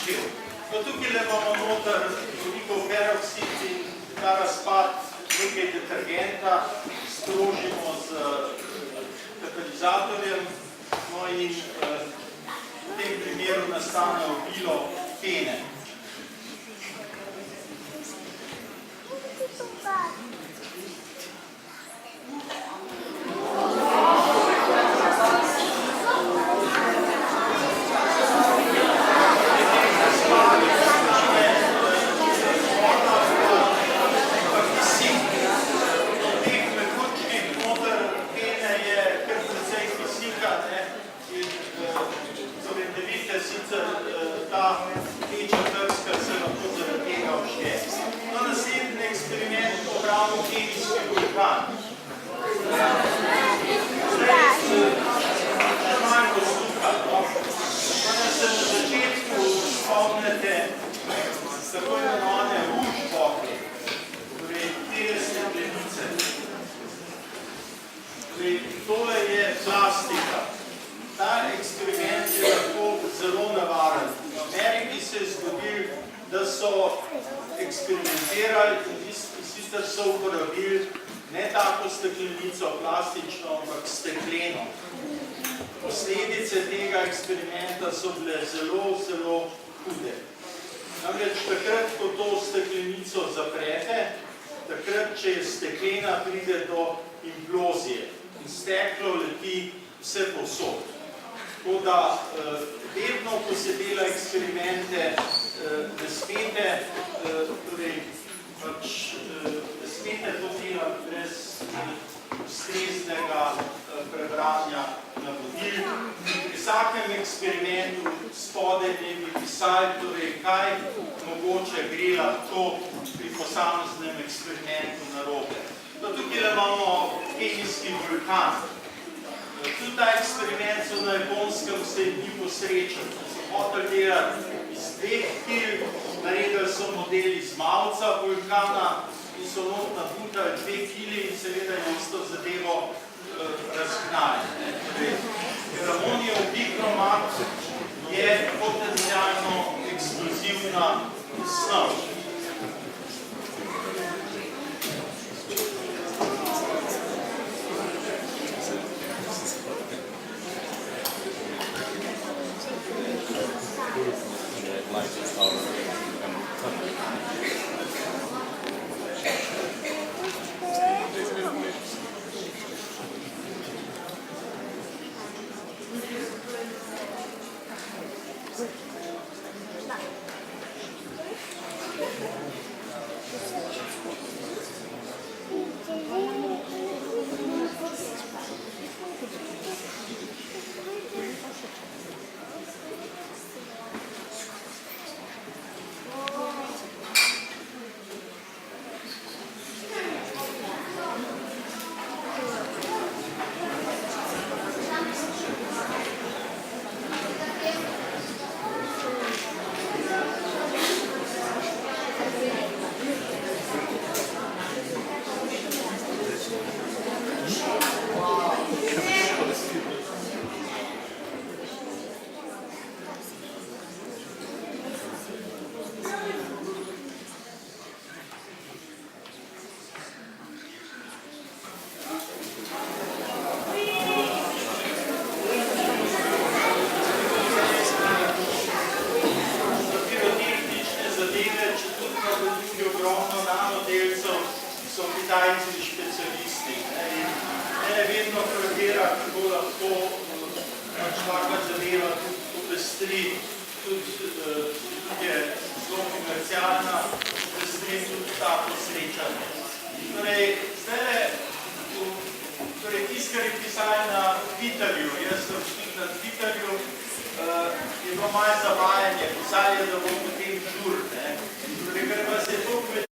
začel. Tukaj imamo noter veliko peroksid in ta razpad nekaj detergenta sprožimo z katalizatorjem, no in v tem primeru nastane obilo pene. Tole je plastika. Ta eksperiment je lahko zelo navaren. V Ameriki se je zgodil, da so eksperimentirali in sicer so uporabili ne tako steklenico plastično, ampak stekleno. Posledice tega eksperimenta so bile zelo, zelo hude. Namreč takrat, ko to steklenico zaprete, takrat, če je steklena, pride do implozije. In steklo leti vse povsod. Tako da vedno, ko se dela eksperimente, ne smete to delati brez ustreznega prebranja navodil. Pri vsakem eksperimentu spodaj ne bi pisali, kaj mogoče gre lahko pri posameznem eksperimentu narobe. Tukaj imamo kemijski vulkan. Tudi ta eksperiment so na Japonskem se ni posrečen. So hoteli delati iz 2 kil, naredili so model iz malca vulkana in so not nabutali 2 kili in seveda je isto zadevo razgnali. Amonijev bikromat je potencialno eksplozivna snov. Je bilo malo zavajanje, pisali je, da bo potem žur. Kar pa se